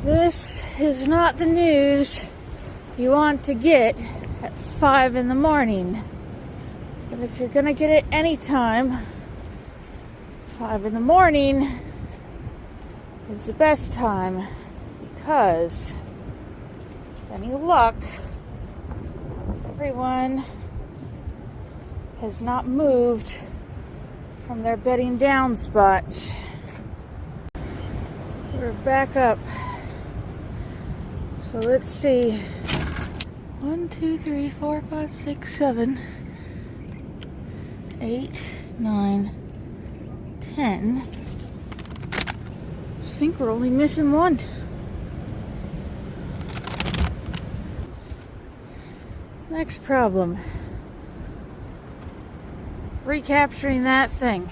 This is not the news you want to get at 5 in the morning. But if you're gonna get it anytime, 5 in the morning is the best time, because with any luck, everyone has not moved from their bedding down spots. We're back up. So let's see. 1, 2, 3, 4, 5, 6, 7, 8, 9, 10. I think we're only missing one. Next problem. Recapturing that thing.